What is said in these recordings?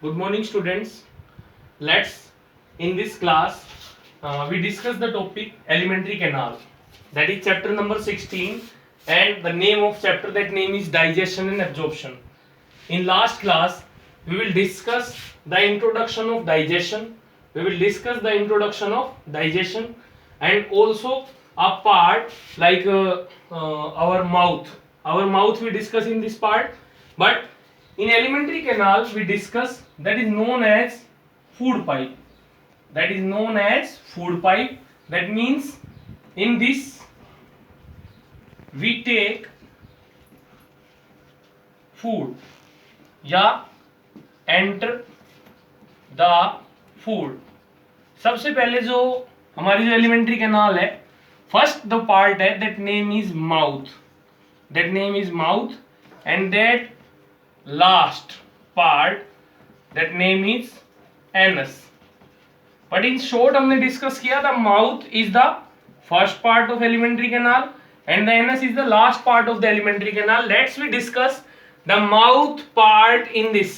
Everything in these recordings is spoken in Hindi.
Good morning, students. Let's in this class we discuss the topic alimentary canal. That is chapter number 16, and the name of chapter, that name is digestion and absorption. In last class, we will discuss the introduction of digestion. We will discuss the introduction of digestion and also a part like our mouth. Our mouth we discuss in this part, but in alimentary canal we discuss that is known as food pipe. That is known as food pipe. That means in this we take food या एंटर द फूड. सबसे पहले जो हमारी जो एलिमेंट्री कैनाल है, फर्स्ट द पार्ट है that name is mouth. That name is mouth and that last part that name is anus. But in short हमने डिस्कस किया the mouth is the first part of elementary canal and the anus is the last part of the elementary canal. Let's we discuss the mouth part in this.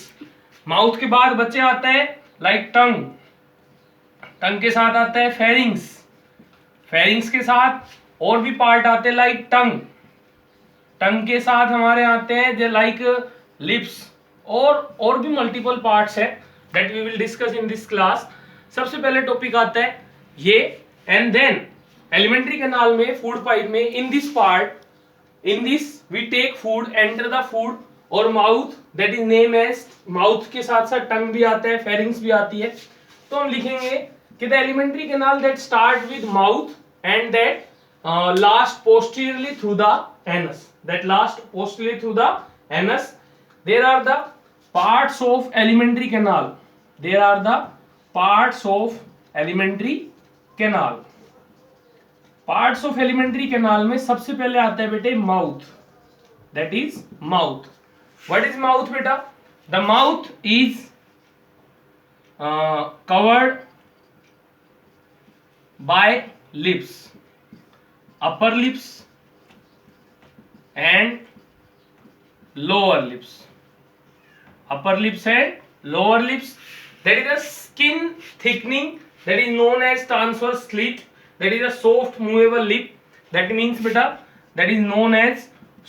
Mouth के बाद बच्चे आता है लाइक टंग. टंग के साथ आता है फेरिंग्स. फेरिंग्स के साथ और भी पार्ट आते हैं लाइक टंग. टंग के साथ हमारे आते हैं जो लाइक लिप्स और भी मल्टीपल पार्ट्स है that we will discuss in this class. सबसे पहले टॉपिक आता है ये, एंड देन एलिमेंट्री कैनाल में फूड पाइप में in this part, in this we take food, enter the food और mouth that is name as. Mouth के साथ साथ टंग भी आता है, फेरिंग्स भी आती है. तो हम लिखेंगे कि the elementary canal that start with mouth and that last posteriorly through the anus. That last posteriorly through the anus. There are the parts of elementary canal. There are the parts of elementary canal. Parts of elementary canal में सबसे पहले आता है बेटे mouth. That is mouth. What is mouth बेटा? The mouth is covered by lips, upper lips and lower lips. Upper lips and lower lips. There is a skin thickening that is known as transverse slit. That is a soft movable lip. That means beta that is known as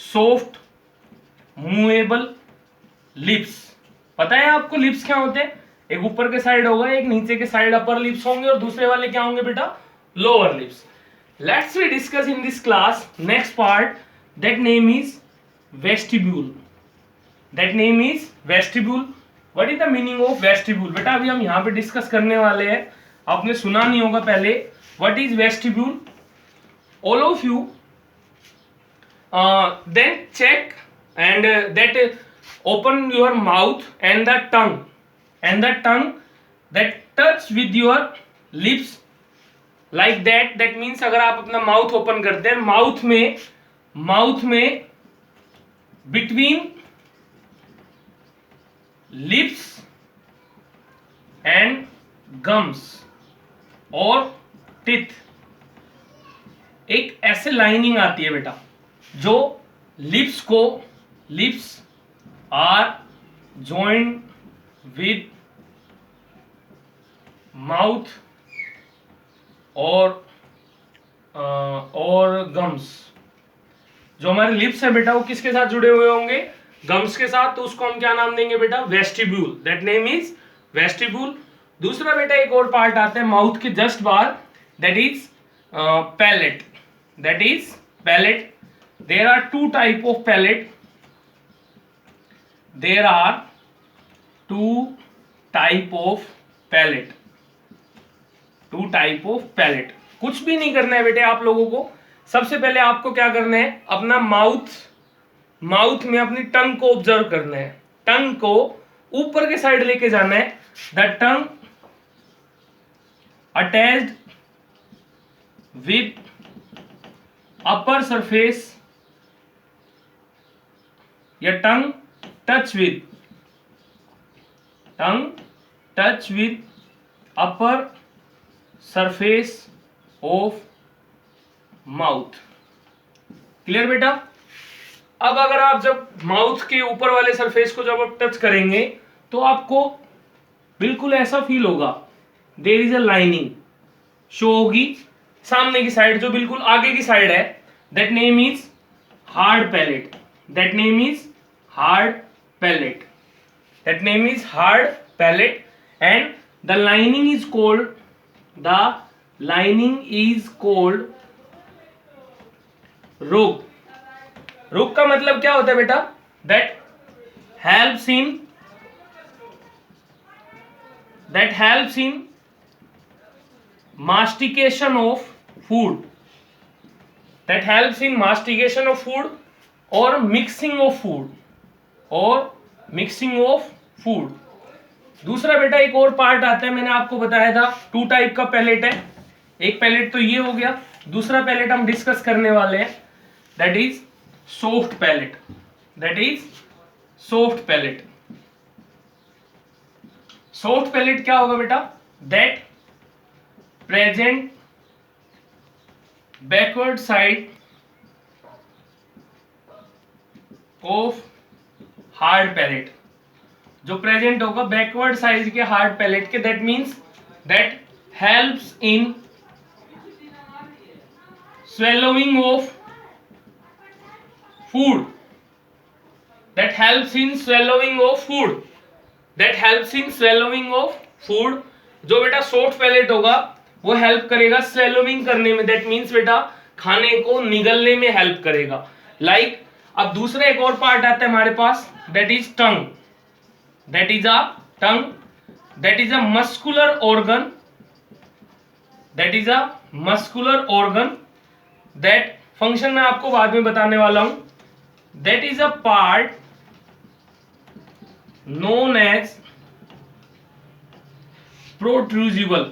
soft movable lips. पता है आपको लिप्स क्या होते हैं? एक ऊपर के साइड होगा, एक नीचे के साइड अपर लिप्स होंगे और दूसरे वाले क्या होंगे बेटा? Lower lips. Let's we discuss in this class next part that name is vestibule. That name is vestibule. What is the meaning of vestibule? बेटा अभी हम यहाँ पे डिस्कस करने वाले हैं. आपने सुना नहीं होगा पहले. What is vestibule? All of you then check and that open your mouth and the tongue that touch with your lips like that. That means अगर आप अपना माउथ ओपन करते हैं, माउथ में between लिप्स एंड गम्स और टिथ एक ऐसे लाइनिंग आती है बेटा जो lips are joined with mouth और गम्स. जो हमारे लिप्स है बेटा वो किसके साथ जुड़े हुए होंगे? गम्स के साथ. तो उसको हम क्या नाम देंगे बेटा? Vestibule. That name is vestibule. दूसरा बेटा एक और पार्ट आता है माउथ के जस्ट बाहर, that is palate. That is palate. There are two type of palate. There are two type of palate. Two type of palate. कुछ भी नहीं करना है बेटे आप लोगों को. सबसे पहले आपको क्या करना है? अपना माउथ में अपनी टंग को ऑब्जर्व करना है. टंग को ऊपर के साइड लेके जाना है. The tongue attached with upper surface या tongue touch with upper surface of mouth. Clear बेटा? अब अगर आप जब माउथ के ऊपर वाले सरफेस को जब आप टच करेंगे तो आपको बिल्कुल ऐसा फील होगा, there is a lining, show होगी सामने की साइड, जो बिल्कुल आगे की साइड है, that name is hard palate, that name is hard palate, that name is hard palate, and the lining is called, the lining is called rugae. Rugae का मतलब क्या होता है बेटा, that helps in, that helps in mastication of food, that helps in mastication of food or mixing of food, or mixing of food। दूसरा बेटा एक और पार्ट आता है, मैंने आपको बताया था 2 टाइप का पैलेट है, एक पैलेट तो ये हो गया, दूसरा पैलेट हम डिस्कस करने वाले हैं, that is soft palate, that is soft palate. Soft palate क्या होगा बेटा, that present backward side of hard palate, जो प्रेजेंट होगा बैकवर्ड साइड के हार्ड पैलेट के, that means that helps in swallowing of food, that helps in swallowing of food, that helps in swallowing of food। जो बेटा सॉफ्ट पैलेट होगा वो हेल्प करेगा swallowing करने में, दैट मीन्स बेटा खाने को निगलने में हेल्प करेगा। लाइक अब दूसरा एक और पार्ट आता है हमारे पास, that is tongue, that is a tongue, that is a muscular organ, that is a muscular organ, that function मैं आपको बाद में बताने वाला हूं, that is a part known as protrusible,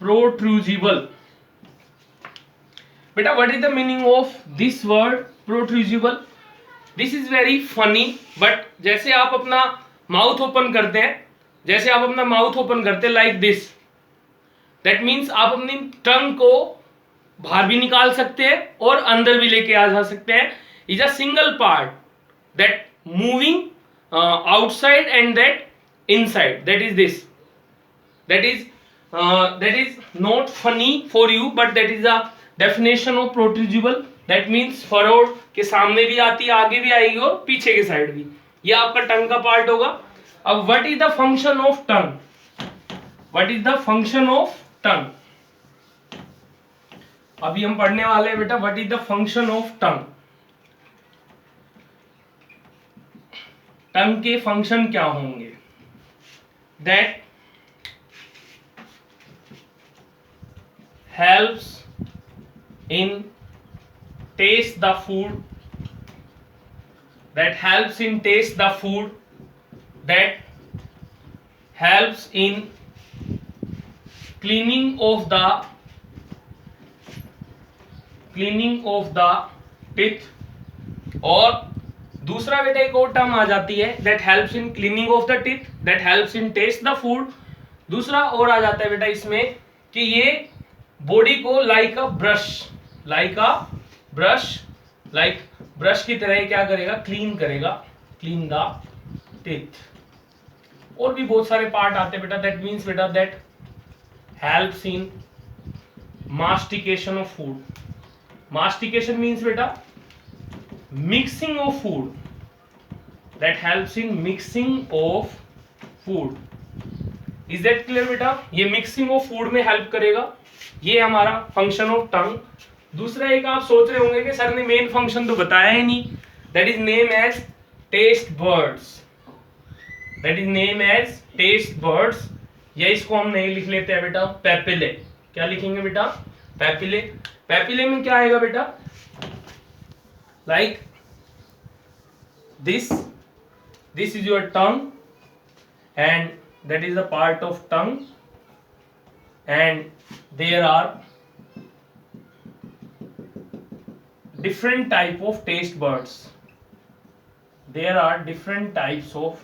protrusible. बेटा what is the meaning of this word protrusible, this is very funny, but जैसे आप अपना माउथ ओपन करते हैं, जैसे आप अपना माउथ ओपन करते हैं लाइक दिस, दैट मीन्स आप अपनी टंग को बाहर भी निकाल सकते हैं और अंदर भी लेके आ जा सकते हैं, is a single part that moving outside and that inside, that is this, that is not funny for you, but that is a definition of protrusible, that means फरोड के सामने भी आती है, आगे भी आएगी और पीछे के साइड भी, ये आपका टंग का पार्ट होगा। अब what is the function of tongue, what is the function of tongue, अभी हम पढ़ने वाले हैं बेटा what is the function of tongue. Tongue के फंक्शन क्या होंगे, that helps in taste the food, that helps in taste the food, that helps in cleaning of the teeth, और दूसरा बेटा एक और टर्म आ जाती है, that helps in cleaning of the teeth, that helps in taste the food। दूसरा और आ जाता है बेटा इसमें कि ये बॉडी को लाइक अ ब्रश की तरह क्या करेगा, क्लीन करेगा, क्लीन द टीथ। और भी बहुत सारे पार्ट आते हैं बेटा, दैट मीन्स बेटा that helps in mastication of food, mastication means बेटा mixing of food, that helps in mixing of food. Is that clear बेटा, ये मिक्सिंग ऑफ फूड में हेल्प करेगा, ये हमारा फंक्शन ऑफ टंग। दूसरा एक आप सोच रहे होंगे कि सर ने मेन फंक्शन तो बताया ही नहीं, that is name as taste buds, that is name as taste buds, या इसको हम नहीं लिख लेते हैं बेटा पैपिले, क्या लिखेंगे बेटा पैपिले। पैपिले में क्या आएगा बेटा, like this is your tongue and that is a part of tongue, and there are different type of taste buds, there are different types of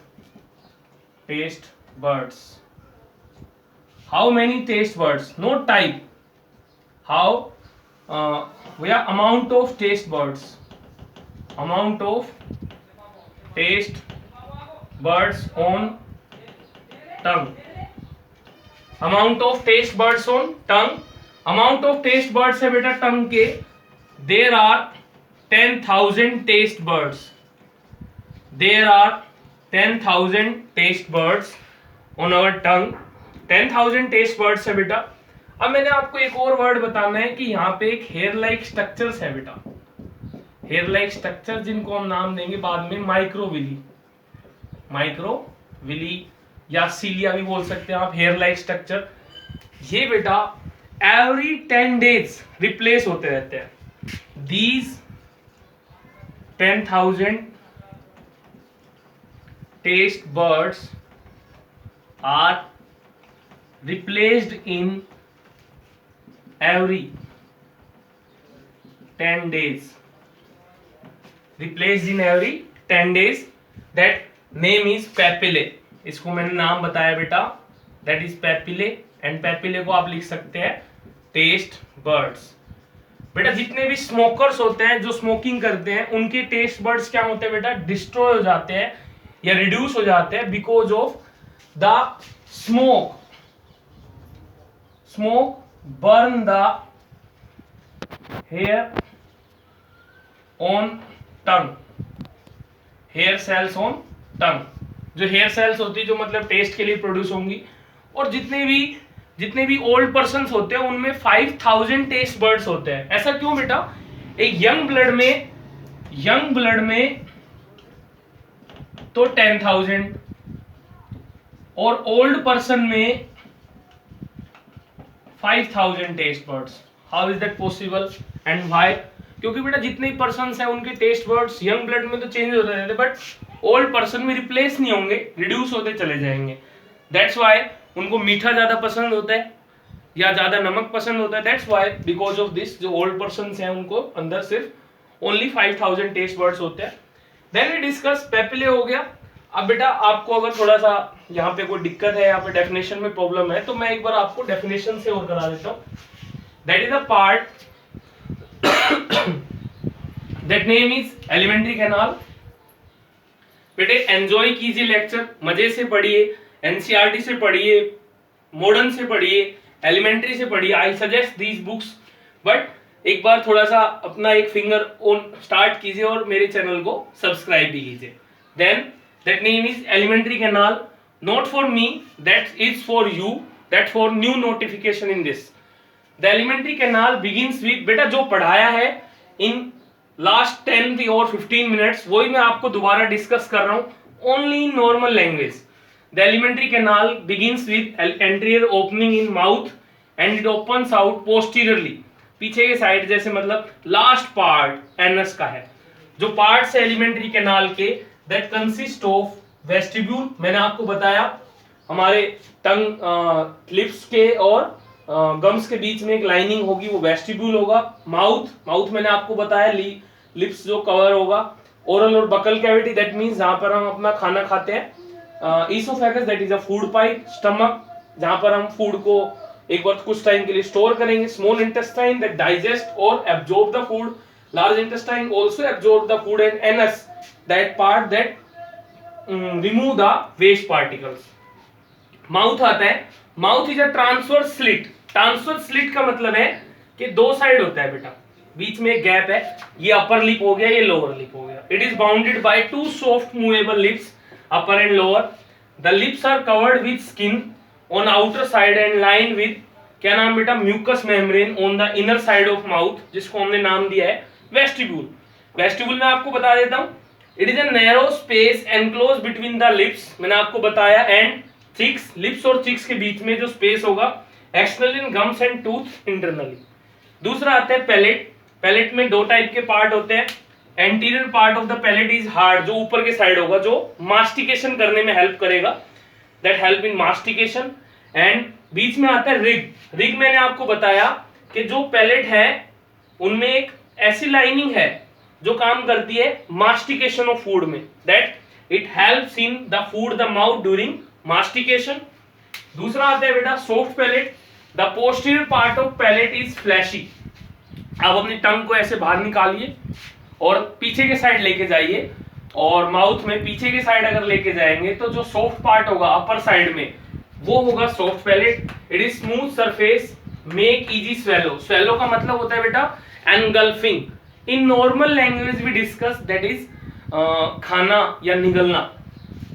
taste buds। how many taste buds, not type, how we are amount of taste buds, amount of taste buds on tongue, amount of taste buds on tongue, amount of taste buds है बेटा टंग के, there are 10,000 taste buds, there are 10,000 taste buds on our tongue, 10,000 taste buds है बेटा। अब मैंने आपको एक और वर्ड बताना है कि यहाँ पे एक हेयर लाइक स्ट्रक्चर्स है बेटा, हेयर लाइक स्ट्रक्चर जिनको हम नाम देंगे बाद में माइक्रोविली, माइक्रोविली या सीलिया भी बोल सकते हैं आप, हेयर लाइक स्ट्रक्चर। ये बेटा एवरी 10 डेज रिप्लेस होते रहते हैं। These 10,000 taste buds are replaced in every 10 days, replaced in every 10 days, that name is papillae, इसको मैंने नाम बताया बेटा, that is papillae, and papillae को आप लिख सकते हैं टेस्ट बर्ड्स। बेटा जितने भी स्मोकर्स होते हैं जो स्मोकिंग करते हैं उनके टेस्ट बर्ड्स क्या होते हैं बेटा, डिस्ट्रॉय हो जाते हैं या रिड्यूस हो जाते हैं because of the smoke, smoke burn the hair on tongue, hair cells on tongue, जो हेयर सेल्स होती है जो मतलब टेस्ट के लिए प्रोड्यूस होंगी। और जितने भी ओल्ड पर्सन्स होते हैं उनमें 5,000 टेस्ट बर्ड्स होते हैं। ऐसा क्यों बेटा, एक यंग ब्लड में तो 10,000 और ओल्ड पर्सन में 5,000 taste buds. How is that possible and why? क्योंकि बेटा जितने पर्सन्स हैं उनके टेस्ट बर्ड्स यंग ब्लड में तो चेंज होते रहते हैं बट ओल्ड पर्सन में रिप्लेस नहीं होंगे, रिड्यूस होते चले जाएंगे। दैट्स व्हाई उनको मीठा ज्यादा पसंद होता है या ज्यादा नमक पसंद होता है। That's why because of this जो ओल्ड पर्सन्स हैं उनको अंदर सिर्फ ओनली 5,000 टेस्ट बर्ड्स होते हैं। देन वी डिस्कस पेपिले हो गया। अब बेटा आपको अगर थोड़ा सा यहाँ पे कोई दिक्कत है, यहाँ पे डेफिनेशन में प्रॉब्लम है तो मैं एक बार आपको डेफिनेशन से और करा देता हूँ। That is a part that name is alimentary canal. बेटे एंजॉय कीजिए लेक्चर, मजे से पढ़िए, एनसीईआरटी से पढ़िए, मॉडर्न से पढ़िए, एलिमेंट्री से पढ़िए। I suggest these books, but एक बार थोड़ा सा अपना एक फिंगर ऑन स्टार्ट कीजिए और मेरे चैनल को सब्सक्राइब भी कीजिए। Then that name is elementary canal, not for me, that is for you, that for new notification in this. The elementary canal begins with, बेटा जो पढ़ाया है in last 10 or 15 minutes वही मैं आपको दोबारा डिस्कस कर रहा हूँ only in normal language. The elementary canal begins with anterior opening in mouth and it opens out posteriorly, पीछे के साइड, जैसे मतलब लास्ट पार्ट एनस का है। जो पार्ट्स है एलिमेंट्री कैनाल के that consist of vestibule, मैंने आपको बताया हमारे टंग लिप्स के और गम्स के बीच में एक लाइनिंग होगी वो वेस्टिब्यूल होगा। माउथ मैंने आपको बताया लिप्स जो कवर होगा। ओरल और बकल कैविटी दैट मींस जहां पर हम अपना खाना खाते हैं। Oesophagus that is a food pipe. Stomach जहां पर हम फूड को एक बार कुछ टाइम के लिए स्टोर करेंगे। स्मॉल इंटेस्टाइन दैट डाइजेस्ट और absorb the food. Large intestine also absorb the food. And anus that part that remove the waste particles. Mouth आता है, mouth is a transverse slit. Transverse slit का मतलब है कि दो साइड होता है बेटा, बीच में एक गैप है, ये अपर लिप हो गया, ये लोअर लिप हो गया। It is bounded by two soft movable lips, upper and lower. The lips are covered with skin on outer side and line with, क्या नाम बेटा, mucous membrane on the inner side of mouth, जिसको हमने नाम दिया है वेस्टिब्यूल। वेस्टिब्यूल में आपको बता देता हूं, it is a narrow space enclose between the lips, मैंने आपको बताया, एंड चिक्स। लिप्स और चिक्स के बीच में जो स्पेस होगा, external in gums and tooth internally. दूसरा आता है पैलेट। पैलेट में दो टाइप के पार्ट होते हैं। Anterior part of the palate is hard, जो ऊपर के साइड होगा, जो मास्टिकेशन करने में हेल्प करेगा, दैट हेल्प इन मास्टिकेशन। एंड बीच में आता है रिग। रिग मैंने आपको बताया कि जो पैलेट है उनमें एक ऐसी लाइनिंग है जो काम करती है मास्टिकेशन ऑफ फूड में, that it helps in the food the mouth during mastication. दूसरा आता है बेटा soft palate. The posterior part of palate is fleshy. आप अपनी टंग को ऐसे बाहर निकालिए और पीछे के साइड लेके जाइए, और माउथ में पीछे के साइड अगर लेके जाएंगे तो जो सॉफ्ट पार्ट होगा अपर साइड में वो होगा soft palate. It is smooth surface, make easy swallow. Swallow का मतलब होता है बेटा engulfing. In normal language we discuss that is खाना या निगलना।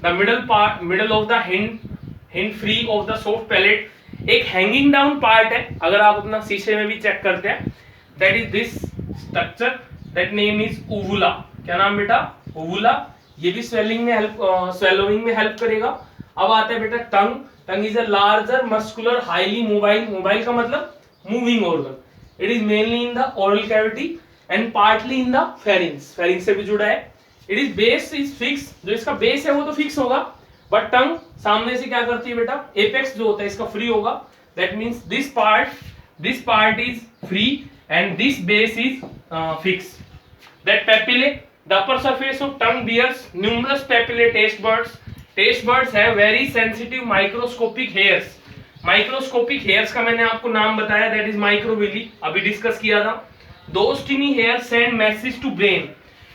The middle of the hind free of the soft palate एक हैंगिंग डाउन पार्ट है। अगर आप अपना शीशे में भी चेक करते हैं, that is this structure, that name is उवुला। क्या नाम बेटा? उवुला। ये भी स्वेलिंग में हेल्प, स्वेलोइंग में हेल्प करेगा। अब आता है बेटा tongue. Tongue is a larger muscular highly mobile. Mobile का मतलब moving organ. It is mainly in the oral cavity and partly in the pharynx. Pharynx से भी जुड़ा है। It is base is fix. जो इसका बेस है वो तो फिक्स होगा, बट टंग सामने से क्या करती है बेटा? एपेक्स जो होता है इसका फ्री होगा। That means this part is free and this base is fix. That papillae, the upper surface of tongue bears numerous papillae, taste buds. Taste buds have very sensitive microscopic hairs. Microscopic hairs का मैंने आपको नाम बताया, that is microvilli, अभी डिस्कस किया था। Those tiny hairs send message to brain.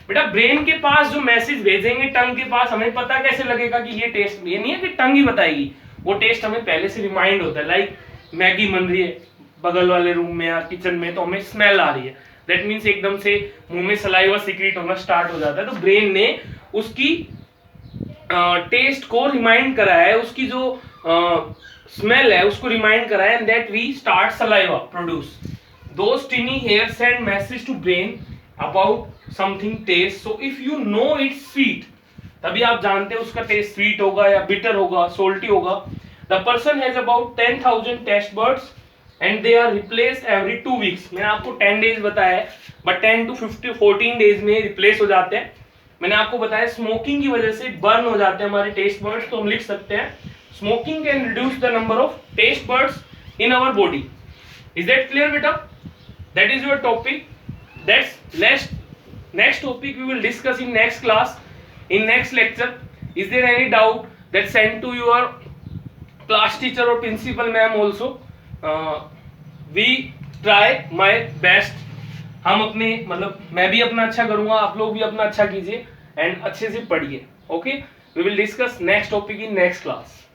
बेटा ब्रेन के पास जो मैसेज भेजेंगे टंग के पास, हमें पता कैसे लगेगा कि ये टेस्ट? ये नहीं है कि टंग ही बताएगी, वो टेस्ट हमें पहले से रिमाइंड होता है। लाइक मैगी बन रही है बगल वाले रूम में या किचन में, तो हमें स्मेल आ रही है, दैट मीन्स एकदम से मुंह में सलाइवा सीक्रेट होना स्टार्ट हो जाता है। तो ब्रेन ने उसकी टेस्ट को रिमाइंड कराया है, उसकी जो स्मेल है उसको रिमाइंड कराया है, and that we start saliva produce. Those tiny hair send message to brain about something taste. So if you know it's sweet, तभी आप जानते हैं उसका टेस्ट स्वीट होगा या बिटर होगा, सोल्टी होगा। The person has about 10,000 taste buds and they are replace every 2 weeks. मैंने आपको 10 डेज बताया है, बट 10 to 14 डेज में रिप्लेस हो जाते हैं। मैंने आपको बताया स्मोकिंग की वजह से बर्न हो जाते हैं हमारे टेस्ट बर्ड्स, तो हम लिख सकते हैं smoking can reduce the number of taste buds in our body. Is that clear बेटा? That is your topic. That's next topic we will discuss in next class, in next lecture. Is there any doubt that sent to your class teacher or principal ma'am also? We try my best. हम अपने मतलब मैं भी अपना अच्छा करूंगा, आप लोग भी अपना अच्छा कीजिए एंड अच्छे से पढ़िए। Okay, we will discuss next topic in next class.